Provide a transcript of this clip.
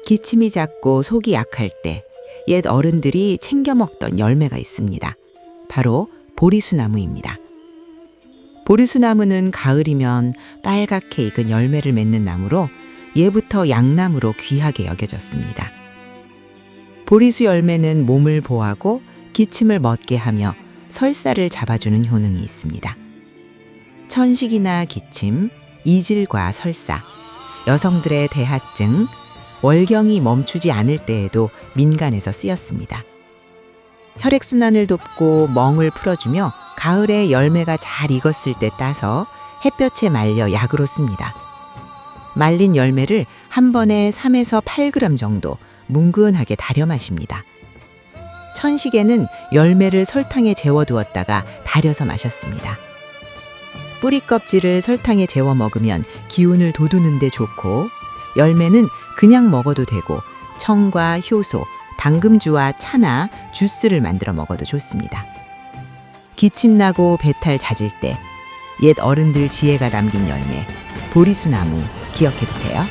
기침이 잦고 속이 약할 때 옛 어른들이 챙겨 먹던 열매가 있습니다. 바로 보리수나무입니다. 보리수나무는 가을이면 빨갛게 익은 열매를 맺는 나무로 예부터 양나무로 귀하게 여겨졌습니다. 보리수 열매는 몸을 보하고 기침을 멎게 하며 설사를 잡아주는 효능이 있습니다. 천식이나 기침, 이질과 설사, 여성들의 대하증, 월경이 멈추지 않을 때에도 민간에서 쓰였습니다. 혈액순환을 돕고 멍을 풀어주며 가을에 열매가 잘 익었을 때 따서 햇볕에 말려 약으로 씁니다. 말린 열매를 한 번에 3에서 8g 정도 뭉근하게 달여 마십니다. 천식에는 열매를 설탕에 재워두었다가 달여서 마셨습니다. 뿌리 껍질을 설탕에 재워 먹으면 기운을 돋우는 데 좋고, 열매는 그냥 먹어도 되고 청과 효소, 당금주와 차나 주스를 만들어 먹어도 좋습니다. 기침나고 배탈 잦을 때 옛 어른들 지혜가 담긴 열매, 보리수나무 기억해 두세요.